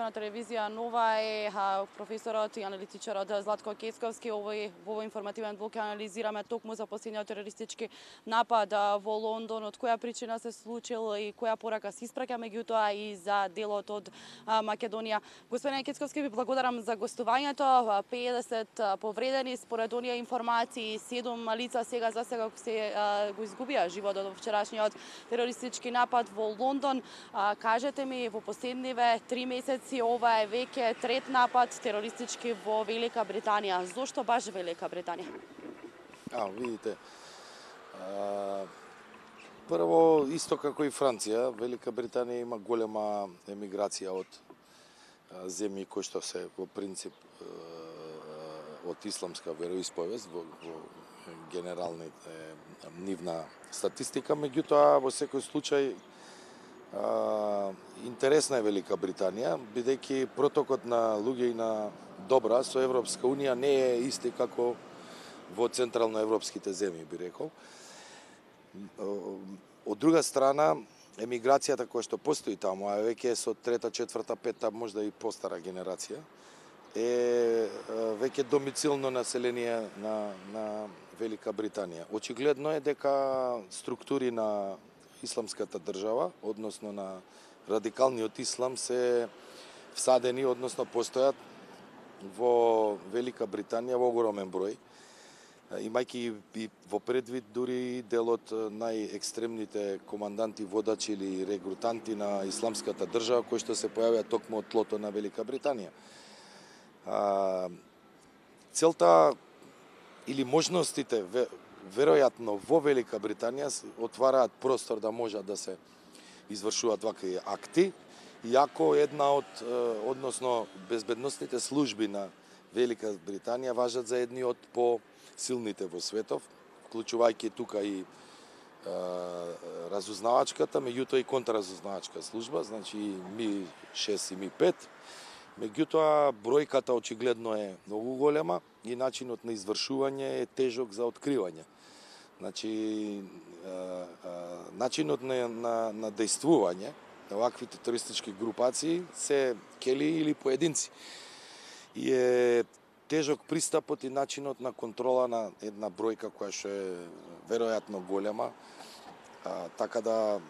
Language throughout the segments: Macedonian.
На телевизија Нова е професорот и аналитичарот Златко Кецковски. Во овој информативен блок анализираме токму за последниот терористички напад во Лондон, од која причина се случил и која порака се испраќа, меѓутоа и за делот од Македонија. Господине Кецковски, ви благодарам за гостувањето. 50 повредени според оние информации, 7 лица сега го изгубија животот во вчерашниот терористички напад во Лондон. Кажете ми, во последниве 3 месеци ова е веќе трет напад терористички во Велика Британија. Зошто баш Велика Британија? Видите, прво, исто како и Франција, Велика Британија има голема емиграција од земји кои што се во принцип од исламска вероисповест во генералните нивна статистика, меѓутоа во секој случај интересна е Велика Британија, бидејќи протокот на луѓе и на добра со Европска Унија не е исти како во централноевропските земји, би рекол. Од друга страна, емиграцијата која што постои таму, а веќе со трета, четврта, пета, можда и постара генерација, е веќе домицилно население на Велика Британија. Очигледно е дека структури на исламската држава, односно на радикалниот ислам, се всадени, односно постојат во Велика Британија во огромен број, имајќи и во предвид дури делот најекстремните команданти, водачи или регрутанти на исламската држава, кои што се појавиат токму од тлото на Велика Британија. Целта или можностите веројатно во Велика Британија отвараат простор да можат да се извршуваат вакви акти, иако една од, односно безбедносните служби на Велика Британија важат за едни од по-силните во светов, вклучувајќи тука и разузнавачката, меѓутоа и контраразузнавачка служба, значи МИ-6 и МИ-5. Меѓутоа, бројката очигледно е многу голема и начинот на извршување е тежок за откривање. Значи, начинот на дејствување на ваквите терористички групации се кели или поединци. И е тежок пристапот и начинот на контрола на една бројка која што е веројатно голема. Така да,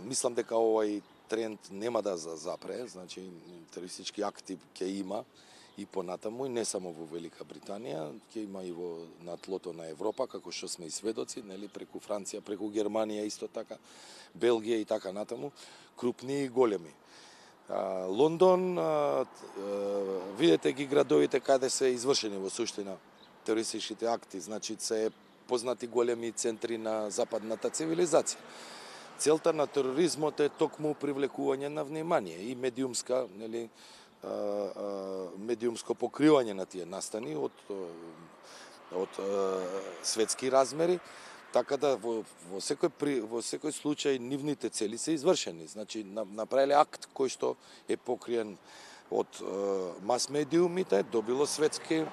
мислам дека овој тренд нема да запре, значи терористички акти ќе има и понатаму, и не само во Велика Британија, ќе има и на тлото на Европа, како што сме и сведоци, нели, преку Франција, преку Германија исто така, Белгија и така натаму, крупни и големи. Лондон, видете ги градовите каде се извршени во суштина терористичките акти, значи се познати големи центри на западната цивилизација. Целта на тероризмот е токму привлекување на внимание и медиумска, нели, медиумско покривање на тие настани од светски размери, така да во секој случај нивните цели се извршени. Значи направиле акт кој што е покриен од мас-медиумите, добило светска,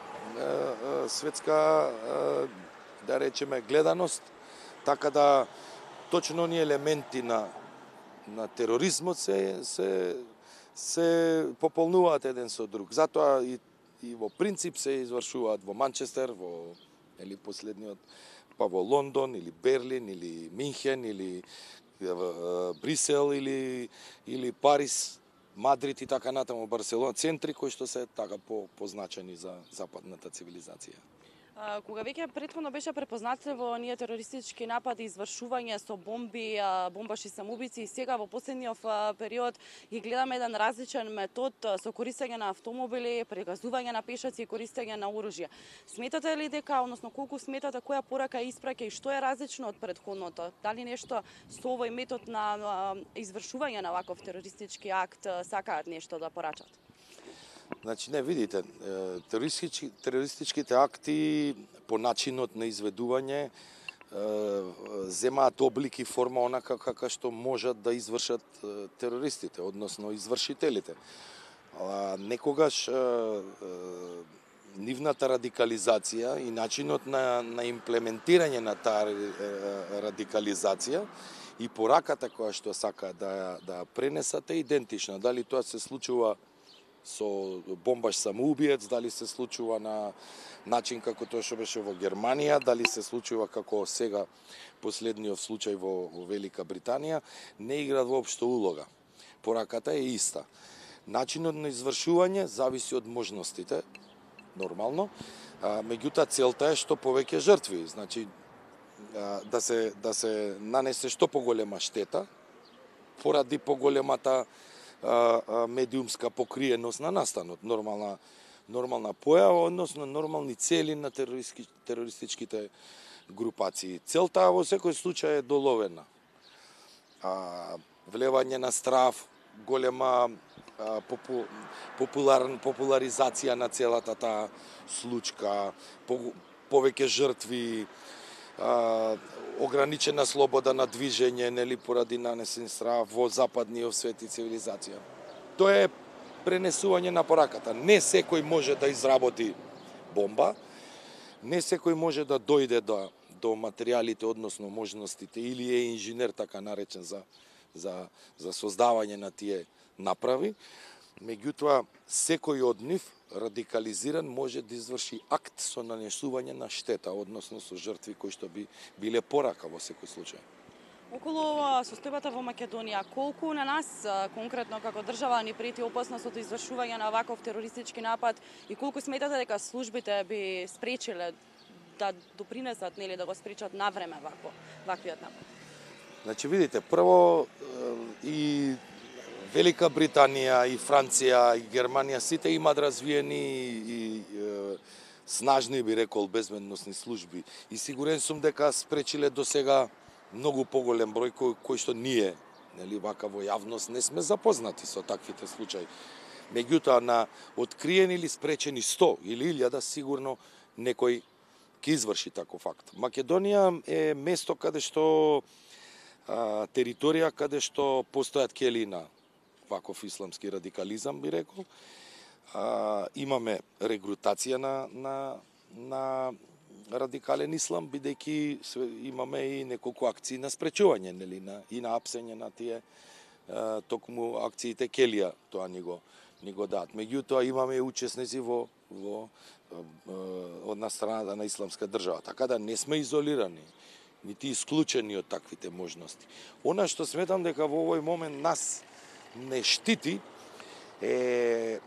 да речеме, гледаност, така да точно оние елементи на тероризмот се пополнуваат еден со друг. Затоа и во принцип се извршуваат во Манчестер, или последниот, па во Лондон, или Берлин, или Минхен, или Брисел, или Париз, Мадрид и така натаму, Барселона, центри кои што се така позначени за западната цивилизација. Кога веќе претходно беше препознатливо оние терористички напади, извршување со бомби, бомбаши самоубици, и сега во последниот период ги гледаме еден различен метод со користење на автомобили, прегазување на пешаци и користење на оружје. Сметате ли дека, односно колку сметате која порака испраќа и што е различно од претходното? Дали нешто со овој метод на извршување на ваков терористички акт сакаат нешто да порачат? Значи, не, видите, терористичките акти по начинот на изведување земаат облик и форма онака како што можат да извршат терористите, односно извршителите. Некогаш нивната радикализација и начинот на имплементирање на таа радикализација и пораката која што сака да пренесат е идентична. Дали тоа се случува со бомбаш самоубиец, дали се случува на начин како тоа што беше во Германија, дали се случува како сега последниот случај во Велика Британија, не игра воопшто улога. Пораката е иста. Начинот на извршување зависи од можностите, нормално, меѓутоа целта е што повеќе жртви, значи да се нанесе што поголема штета поради поголемата медиумска покриеност на настанот, нормална појава, односно нормални цели на терористичките групации. Целта во секој случај е доловена. Влевање на страв, голема популаризација на целата таа случка, повеќе жртви, ограничена слобода на движење, нели, поради нанесен страв во западниот свет и цивилизација. Тоа е пренесување на пораката. Не секој може да изработи бомба, не секој може да дојде до материјалите, односно можностите, или е инженер, така наречен, за создавање на тие направи. Меѓутоа, секој од нив радикализиран може да изврши акт со нанесување на штета, односно со жртви кои што би биле порака во секој случај. Околу состојбата во Македонија, колку на нас конкретно како држава ни прети опасност од извршување на ваков терористички напад и колку сметате дека службите би спречиле да допринесат, нели, да го спречат навреме ваквиот напад? Значи, видите, прво и Велика Британија, и Франција, и Германија, сите имаат развиени и снажни, би рекол, безбедносни служби. И сигурен сум дека спречиле до сега многу поголем број кој што ние, нели, вака во јавност не сме запознати со таквите случаи. Меѓутоа, на откриени или спречени 100 или 1000, сигурно некој ќе изврши таков факт. Македонија е место каде што територија каде што постојат кели на ваков исламски радикализам, би рекол. Имаме регрутација на радикален ислам, бидејќи имаме и неколку акции на спречување, нели, и на апсење на тие токму акциите Келија, тоа ни го дадат. Меѓутоа имаме и учесници во од страната на исламска држава, така да не сме изолирани, нити исклучени од таквите можности. Она што сметам дека во овој момент нас не штити е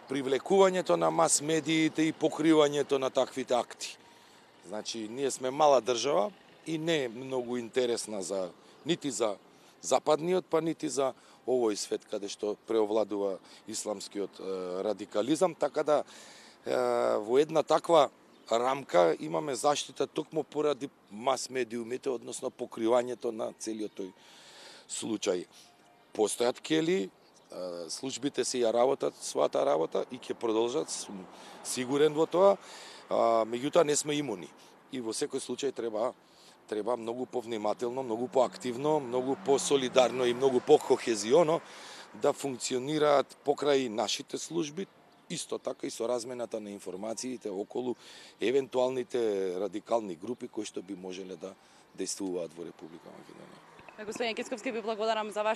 привлекувањето на мас медиите и покривањето на таквите акти. Значи, ние сме мала држава и не е многу интересна нити за западниот, па нити за овој свет каде што преовладува исламскиот радикализам, така да во една таква рамка имаме заштита токму поради мас медиумите, односно покривањето на целиот тој случај. Постојат кели, службите си ја работат својата работа и ќе продолжат, сум сигурен во тоа, меѓутоа не сме имуни. И во секој случај треба многу повнимателно, многу поактивно, многу посолидарно и многу покохезионо да функционираат покрај нашите служби, исто така и со размената на информациите околу евентуалните радикални групи кои што би можеле да действуваат во Република Македонија. Господин Кицковски, ви благодарам за